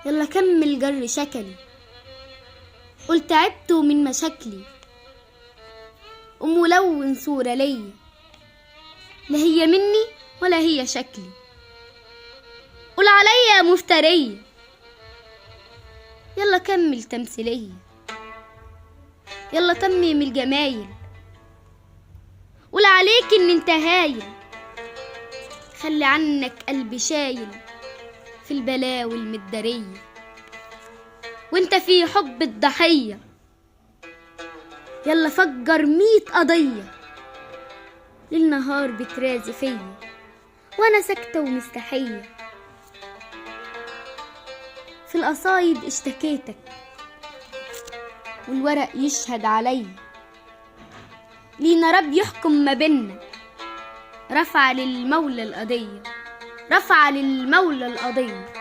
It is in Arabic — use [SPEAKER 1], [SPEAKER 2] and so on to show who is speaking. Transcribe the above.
[SPEAKER 1] يلا كمل جر شكلي، قل تعبت من مشاكلي، وملون صورة ليا، لا هي مني ولا هي شكلي، قل عليا مفترية، يلا كمل تمثيلية، يلا تمم الجمايل، قول عليك ان انت هايل، خلي عنك قلبي شايل في البلاوي المدارية، وانت في حب الضحية، يلا فجر 100 قضية، للنهار بترازي فيا وانا ساكتة ومستحية، في القصايد اشتكيتك والورق يشهد علي، لينا رب يحكم ما بينا، رفع للمولى القضية، رفع للمولى القضية.